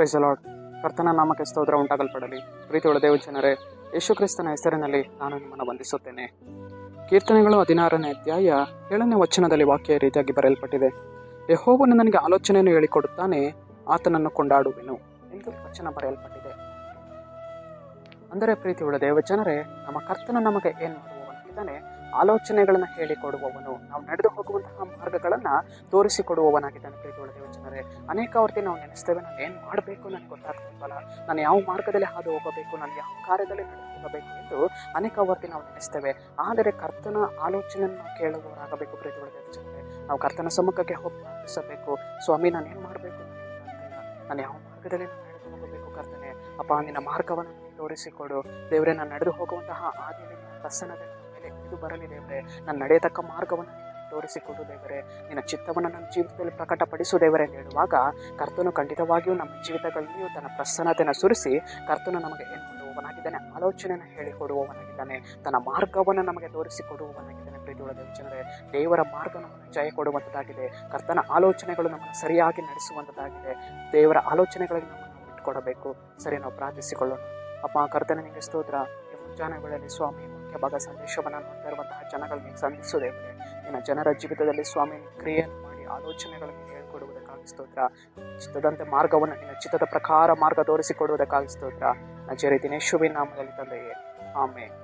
Praise the lord. ಕರ್ತನ ನಾಮಕ್ಕೆ ಸ್ತೋತ್ರ ಉಂಟಾಗಲ್ಪಡಲಿ. ಪ್ರೀತಿಯುಳ್ಳ ದೇವಜನರೇ, ಯೇಸು ಕ್ರಿಸ್ತನ ಹೆಸರಿನಲ್ಲಿ ನಾನು ನಿಮ್ಮನ್ನು ವಂದಿಸುತ್ತೇನೆ. ಕೀರ್ತನೆಗಳು 16ನೇ ಅಧ್ಯಾಯ 7ನೇ ವಚನದಲ್ಲಿ ವಾಕ್ಯ ರೀತಿಯಾಗಿ ಬರೆಯಲ್ಪಟ್ಟಿದೆ. ಯೆಹೋವನು ನನಗೆ ಆಲೋಚನೆಯನ್ನು ಹೇಳಿಕೊಡುತ್ತಾನೆ, ಆತನನ್ನು ಕೊಂಡಾಡುವೆನು ಎಂದು ವಚನ ಬರೆಯಲ್ಪಟ್ಟಿದೆ. ಅಂದರೆ ಪ್ರೀತಿಯುಳ್ಳ ದೇವಜನರೇ, ನಮ್ಮ ಕರ್ತನ ನಮಗೆ ಏನು ಮಾಡುವವನಾಗಿದ್ದಾನೆ? ಆಲೋಚನೆಗಳನ್ನು ಹೇಳಿಕೊಡುವವನು, ನಾವು ನಡೆದು ಹೋಗುವಂತಹ ಮಾರ್ಗಗಳನ್ನು ತೋರಿಸಿಕೊಡುವವನಾಗಿದ್ದಾನೆ. ಪ್ರೀತಿಯುಳ್ಳ ದೇವಜನರೇ, ಅನೇಕ ಹೊರತಿ ನಾವು ನೆನೆಸ್ತೇವೆ, ನಾನು ಏನು ಮಾಡಬೇಕು ನನಗೆ ಗೊತ್ತಾಗ್ತಿಲ್ವಲ್ಲ, ನಾನು ಯಾವ ಮಾರ್ಗದಲ್ಲಿ ಹಾದು ಹೋಗಬೇಕು, ನಾನು ಯಾವ ಕಾರ್ಯದಲ್ಲಿ ನಡೆದು ಹೋಗಬೇಕು ಎಂದು ಅನೇಕ ಹೊರತಿ ನಾವು ನೆನೆಸ್ತೇವೆ. ಆದರೆ ಕರ್ತನ ಆಲೋಚನೆಯನ್ನು ನಾವು ಕೇಳುವವರಾಗಬೇಕು. ಪ್ರೀತಿಯುಳ್ಳ ದೇವಜನರೇ, ನಾವು ಕರ್ತನ ಸಮ್ಮುಖಕ್ಕೆ ಹೋಗಿ ಪ್ರಾರ್ಥಿಸಬೇಕು. ಸ್ವಾಮಿ, ನಾನು ಏನು ಮಾಡಬೇಕು, ನಾನು ಯಾವ ಮಾರ್ಗದಲ್ಲಿ ನಾನು ನಡೆದು ಹೋಗಬೇಕು ಕರ್ತನೆ, ಅಪ್ಪ ನಿನ್ನ ಮಾರ್ಗವನ್ನು ತೋರಿಸಿಕೊಡು ದೇವರೇ. ನಾನು ನಡೆದು ಹೋಗುವಂತಹ ಹಾದಿಯಲ್ಲಿ ನಿನ್ನ ಪ್ರಸನ್ನತೆ ನನ್ನ ಮೇಲೆ ಇದು ಬರಲಿ ದೇವರೇ. ನಾನು ನಡೆಯತಕ್ಕ ಮಾರ್ಗವನ್ನು ತೋರಿಸಿಕೊಡು ದೇವರೇ. ನಿನ್ನ ಚಿತ್ತವನ್ನು ನನ್ನ ಜೀವಿತದಲ್ಲಿ ಪ್ರಕಟಪಡಿಸು ದೇವರೇ ಎಂದು ಹೇಳುವಾಗ, ಕರ್ತನು ಖಂಡಿತವಾಗಿಯೂ ನಮ್ಮ ಜೀವಿತಗಳಲ್ಲಿಯೂ ತನ್ನ ಪ್ರಸನ್ನತೆಯನ್ನು ಸುರಿಸಿ ಕರ್ತನು ನಮಗೆ ಏನು ಮಾಡುವವನಾಗಿದ್ದಾನೆ? ಆಲೋಚನೆಯನ್ನು ಹೇಳಿಕೊಡುವವನಾಗಿದ್ದಾನೆ. ತನ್ನ ಮಾರ್ಗವನ್ನು ನಮಗೆ ತೋರಿಸಿಕೊಡುವವನಾಗಿದ್ದಾನೆ. ಪ್ರೀತಿಯುಳ್ಳ ದೇವಜನರೇ, ದೇವರ ಮಾರ್ಗ ನಮ್ಮನ್ನು ಜಯ ಕೊಡುವಂಥದ್ದಾಗಿದೆ. ಕರ್ತನ ಆಲೋಚನೆಗಳು ನಮ್ಮನ್ನು ಸರಿಯಾಗಿ ನಡೆಸುವಂಥದ್ದಾಗಿದೆ. ದೇವರ ಆಲೋಚನೆಗಳಿಗೆ ನಮ್ಮನ್ನು ಇಟ್ಕೊಡಬೇಕು. ಸರಿ, ನಾವು ಪ್ರಾರ್ಥಿಸಿಕೊಳ್ಳೋಣ. ಅಪ್ಪ ಕರ್ತನೆ, ನಿಮಗೆ ಸ್ತೋತ್ರ. ಈ ಮುಂಜಾನೆ ವೇಳೆಯಲ್ಲಿ ಸ್ವಾಮಿ ಮುಖ್ಯ ಭಾಗ ಸಂದೇಶವನ್ನು ನೋಡ್ತಾ ಇರುವಂತಹ ಜನಗಳಿಗೆ ಸಂಧಿಸುವುದೇವೆ. ನಿನ್ನ ಜನರ ಜೀವಿತದಲ್ಲಿ ಸ್ವಾಮಿ ಕ್ರಿಯೆಯನ್ನು ಮಾಡಿ ಆಲೋಚನೆಗಳನ್ನು ಹೇಳ್ಕೊಡುವುದಕ್ಕಾಗಿ ಸ್ತೋತ್ರ. ಚಿತ್ತದಂತೆ ಮಾರ್ಗವನ್ನು ನಿನ್ನ ಚಿತ್ತದ ಪ್ರಕಾರ ಮಾರ್ಗ ತೋರಿಸಿಕೊಡುವುದಕ್ಕಾಗಿ ಸ್ತೋತ್ರ. ನಜರೇತಿನ ಯೇಸುವಿನ ನಾಮದಲ್ಲಿ ತಂದೆಯೇ, ಆಮೆನ್.